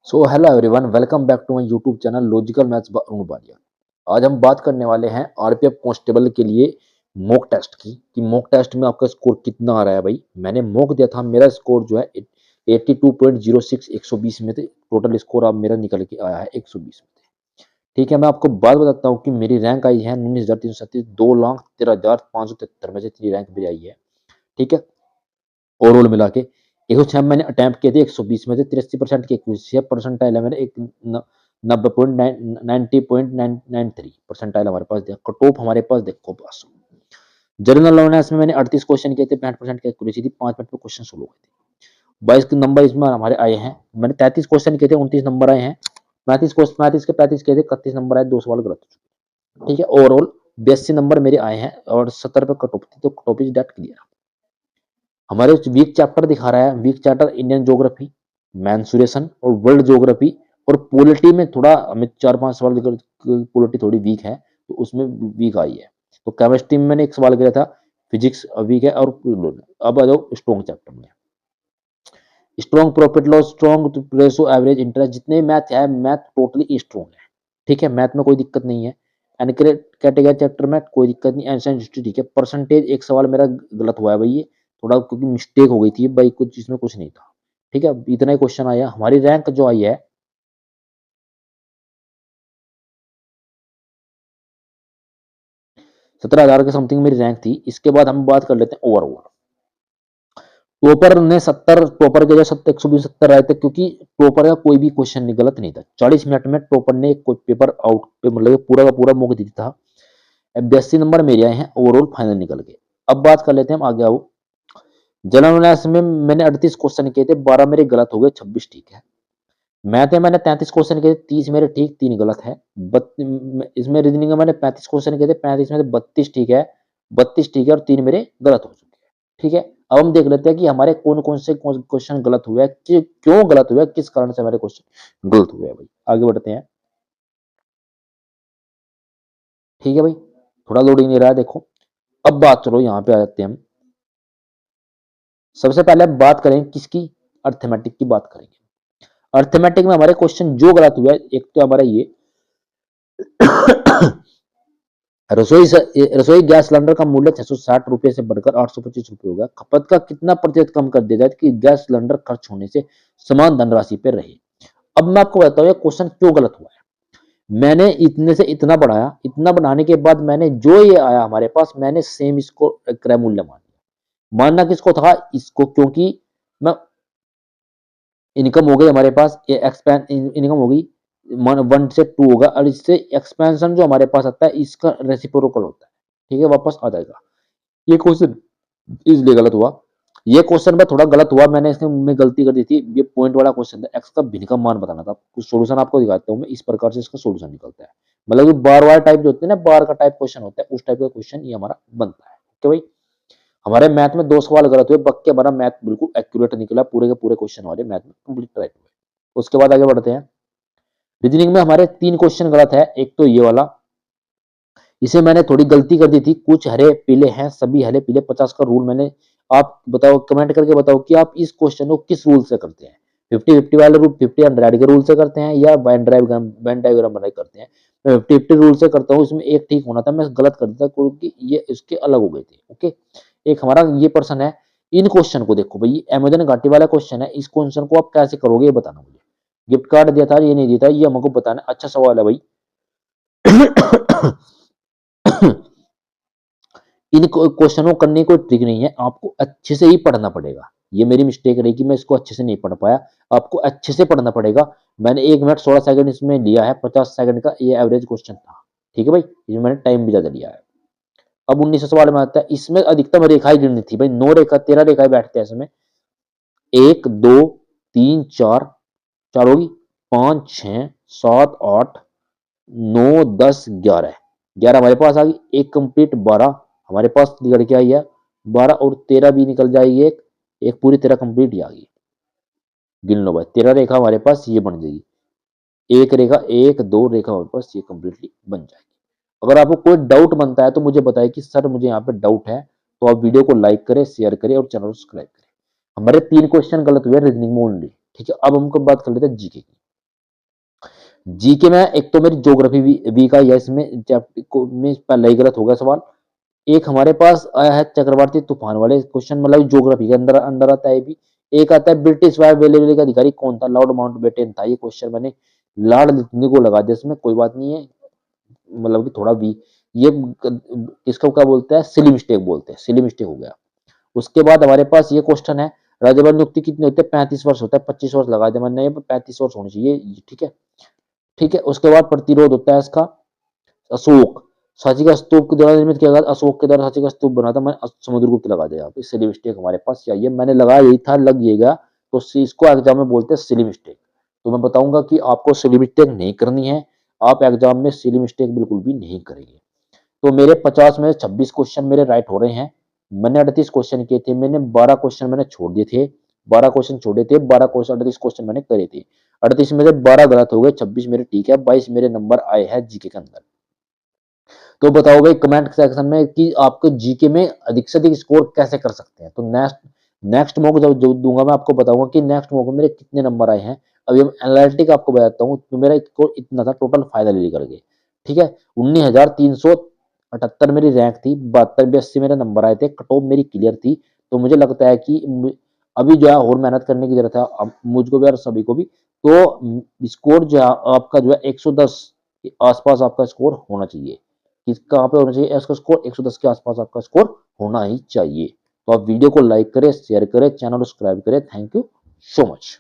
So hello everyone, welcome back to my YouTube channel logical maths by Arun Baliya. आज हम बात करने वाले हैं आरपीएफ कांस्टेबल के लिए मॉक टेस्ट की कि मॉक टेस्ट में आपका स्कोर कितना आ रहा है। भाई मैंने मॉक दिया था, मेरा स्कोर जो है 82.06 120 में थे। टोटल स्कोर अब मेरा निकल के आया है 120 में थे। ठीक है, मैं आपको बात बताता हूँ कि मेरी रैंक आई है 19,337, 2,13,573 में से इतनी रैंक मेरी आई है। ठीक है, ओवरऑल मिला के 106 मैंने अटेम्प्ट किए थे, 120 में से 83% की एक्यूरेसी है। परसेंटाइल है मेरे एक 90.93 परसेंटाइल हमारे पास दिया। कट ऑफ हमारे पास देखो पास। जनरल अवेयरनेस में मैंने 38 क्वेश्चन किए थे, 65% की एक्यूरेसी थी, 5 मिनट में क्वेश्चन सोल्व हुए थे। 22 के नंबर इसमें हमारे आए हैं। मैंने 33 क्वेश्चन किए थे, 29 नंबर आए हैं। 35 के 35 किए थे, 31 नंबर आए, 2 सवाल गलत हो चुके। ठीक है, ओवरऑल 82 नंबर मेरे आए हैं और 70 पे कट ऑफ थी, तो cut off is date clear. हमारे वीक चैप्टर दिखा रहा है, weak chapter Indian geography, mensuration और वर्ल्ड ज्योग्राफी और पॉलिटी में थोड़ा हमें 4-5 सवाल, पॉलिटी थोड़ी वीक है तो उसमें वीक आई है। तो केमिस्ट्री में मैंने एक सवाल किया था, फिजिक्स वीक है। और अब आ जाओ स्ट्रॉन्ग चैप्टर में। Strong profit loss, strong ratio, average interest, जितने मैथ है, मैथ टोटली स्ट्रॉन्ग है। ठीक है, मैथ में कोई दिक्कत नहीं है। कैटेगरी चैप्टर में कोई दिक्कत नहीं। एंशिएंट हिस्ट्री ठीक है। परसेंटेज एक सवाल मेरा गलत हुआ है भाई, ये थोड़ा क्योंकि मिस्टेक हो गई थी भाई, कुछ इसमें कुछ नहीं था। ठीक है, इतना ही क्वेश्चन आया। हमारी रैंक जो आई है 17,000 के समथिंग मेरी रैंक थी। इसके बाद हम बात कर लेते हैं ओवरऑल। टॉपर ने 70, टॉपर के जो 70 120 70 आए थे, क्योंकि टॉपर का कोई भी क्वेश्चन गलत नहीं था। 40 मिनट में टॉपर ने पेपर आउट पे मतलब पूरा का पूरा मौका दिया था। 82 नंबर मेरे आए हैं ओवरऑल फाइनल निकल के। अब बात कर लेते हैं हम आगे आओ। जनरल नॉलेज में मैंने 38 क्वेश्चन किए थे, 12 मेरे गलत हो गए, 26 ठीक है। मैथ में मैंने 33 क्वेश्चन किए थे, 30 मेरे ठीक, 3 गलत है। इसमें रीजनिंग में मैंने 35 क्वेश्चन किए थे, 35 में से 32 ठीक है, 32 ठीक है और 3 मेरे गलत हो चुके हैं। ठीक है, अब हम देख लेते हैं कि हमारे कौन कौन से क्वेश्चन गलत हुए हैं, क्यों गलत हुए हैं, किस कारण से हमारे क्वेश्चन गलत हुए हैं। भाई आगे बढ़ते हैं। ठीक है भाई, थोड़ा लोडिंग नहीं रहा है, देखो। अब बात चलो यहाँ पे आ जाते हैं हम। सबसे पहले हम बात करें किसकी, अर्थमेटिक की बात करेंगे। अर्थमेटिक में हमारे क्वेश्चन जो गलत हुआ है, एक तो हमारा ये रसोई गैस सिलेंडर का मूल्य 660 रुपए से बढ़कर 825 रुपए हो गया। खपत का कितना प्रतिशत कम कर दिया जाए कि गैस सिलेंडर खर्च होने से समान धनराशि पर रहे। अब मैं आपको बताता हूँ ये क्वेश्चन क्यों गलत हुआ है। मैंने इतने से इतना बढ़ाया, इतना बढ़ाने के बाद मैंने जो ये आया हमारे पास, मैंने सेम इसको क्रय मूल्य मान लिया। मानना किसको था, इसको, क्योंकि मैं इनकम हो गई हमारे पास, ये एक्सपेंस इनकम हो गई, 1 से 2 होगा और इससे एक्सपेंशन जो हमारे पास आता है इसका रेसिप्रोकल होता है। ठीक है, वापस आ जाएगा। ये क्वेश्चन इसलिए गलत हुआ। ये क्वेश्चन में थोड़ा गलत हुआ, मैंने इसमें में गलती कर दी थी। ये पॉइंट वाला क्वेश्चन था, एक्स का भिन्न का मान बताना था। कुछ सोल्यूशन आपको दिखाता हूँ मैं, इस प्रकार से इसका सोल्यूशन निकलता है। मतलब बार बार टाइप जो होते हैं ना, बार का टाइप क्वेश्चन होता है, उस टाइप का क्वेश्चन ये हमारा बनता है। तो भाई हमारे मैथ में 2 सवाल गलत हुए, बाकी हमारा मैथ बिल्कुल एक्यूरेट निकला, पूरे के पूरे क्वेश्चन हमारे मैथ में कंप्लीट राइट हुए। उसके बाद आगे बढ़ते हैं। रीजनिंग में हमारे 3 क्वेश्चन गलत है। एक तो ये वाला, इसे मैंने थोड़ी गलती कर दी थी, कुछ हरे पीले हैं, सभी हरे पीले 50 का रूल मैंने, आप बताओ, कमेंट करके बताओ कि आप इस क्वेश्चन को किस रूल से करते हैं। 50-50 वाले रूल, 50 100 के रूल से करते हैं या वेन डायग्राम बनाए करते हैं। मैं 50-50 रूल से करता हूँ, इसमें एक ठीक होना था, मैं गलत कर देता क्योंकि ये इसके अलग हो गए थे। ओके, एक हमारा ये पर्सन है। इन क्वेश्चन को देखो भाई, अमेजन घाटी वाला क्वेश्चन है, इस क्वेश्चन को आप कैसे करोगे ये बताना मुझे। गिफ्ट कार्ड दिया था, ये नहीं दिया था, ये हमको बताना। अच्छा सवाल है भाई। इन क्वेश्चनों को करने की कोई ट्रिक नहीं है, आपको अच्छे से ही पढ़ना पड़ेगा। ये मेरी मिस्टेक रही कि मैं इसको अच्छे से नहीं पढ़ पाया, आपको अच्छे से पढ़ना पड़ेगा। मैंने 1 मिनट 16 सेकंड इसमें लिया है, 50 सेकंड का ये एवरेज क्वेश्चन था। ठीक है भाई, इसमें मैंने टाइम भी ज्यादा लिया है। अब 19 सवाल में आता है, इसमें अधिकतम रेखाएं गिननी थी भाई, 9 रेखा 13 रेखाएं बैठते हैं इसमें। 1 2 3 4, 4 होगी, 5 6 7 8 9 10 11, 11 हमारे पास आ गई। एक कंप्लीट 12 हमारे पास निकल के आई है। 12 और 13 भी निकल जाएगी, एक एक पूरी 13 कंप्लीट ही आ गई। गिन लो भाई, 13 रेखा हमारे पास ये बन जाएगी। एक रेखा, 1 2 रेखा हमारे पास ये कंप्लीटली बन जाएगी। अगर आपको कोई डाउट बनता है तो मुझे बताइए कि सर मुझे यहाँ पे डाउट है, तो आप वीडियो को लाइक करें, शेयर करें और चैनल को सब्सक्राइब करें। हमारे 3 क्वेश्चन गलत हुए रीजनिंग में ओनली। ठीक है, अब हमको बात कर लेते हैं जीके की। जीके में एक तो मेरी ज्योग्राफी वीक आई है, इसमें में पहला ही गलत हो गया सवाल। एक हमारे पास आया है चक्रवाती तूफान वाले क्वेश्चन, मतलब ज्योग्राफी के अंदर अंडर आता है भी। एक आता है ब्रिटिश वायुबल का अधिकारी कौन था, लॉर्ड माउंटबेटन था। ये क्वेश्चन मैंने लॉर्ड लिखने को लगा दिया इसमें, कोई बात नहीं है, मतलब कि थोड़ा वी, ये इसको क्या बोलते हैं, सिली मिस्टेक बोलते हैं, सिली मिस्टेक हो गया। उसके बाद हमारे पास ये क्वेश्चन है, राज्यपाल नियुक्ति कितने होते हैं, 35 वर्ष होता है, 25 वर्ष लगा दिया मैंने, 35 वर्ष होने चाहिए, ठीक है। ठीक है, उसके बाद प्रतिरोध होता है इसका, अशोक, सांची का स्तूप के द्वारा निर्मित किया गया, अशोक के द्वारा सांची का स्तूप बना था, मैं समुद्रगुप्त लगा दिया, सिली मिस्टेक हमारे पास चाहिए, मैंने लगाया यही था, लग ये गया, तो इसको एग्जाम में बोलते हैं सिली मिस्टेक। तो मैं बताऊंगा कि आपको सिली मिस्टेक नहीं करनी है, आप एग्जाम में सिली मिस्टेक बिल्कुल भी नहीं करेंगे। तो मेरे 50 में 26 क्वेश्चन मेरे राइट हो रहे हैं। मैंने 38 क्वेश्चन किए थे, मैंने 12 क्वेश्चन मैंने छोड़ दिए थे, 12 क्वेश्चन छोड़े थे, 12 क्वेश्चन 38 क्वेश्चन मैंने करे थे। 38 में से 12 गलत हो गए, 26 मेरे ठीक है, 22 मेरे नंबर आए हैं जीके के अंदर। तो बताओ भाई कमेंट सेक्शन में कि आपको जीके में अधिक से अधिक स्कोर कैसे कर सकते हैं। तो नेक्स्ट नेक्स्ट मॉक जब जो दूंगा मैं आपको बताऊंगा कि नेक्स्ट मॉक में मेरे कितने नंबर आए हैं। अभी हम एनालिटिक आपको बताता हूँ, तो मेरा स्कोर इतना था टोटल फाइनल करके, ठीक है। 19,378 मेरी रैंक थी, 72 82 मेरे नंबर आए थे, कट ऑफ मेरी क्लियर थी। तो मुझे लगता है कि अभी जो है और मेहनत करने की जरूरत है, मुझको भी और सभी को भी। तो स्कोर जो है आपका जो है 110 के आसपास आपका स्कोर होना चाहिए। किस कहाँ पे होना चाहिए, इसका स्कोर 110 के आसपास आपका स्कोर होना ही चाहिए। तो आप वीडियो को लाइक करें, शेयर करें, चैनल को सब्सक्राइब करें। Thank you so much.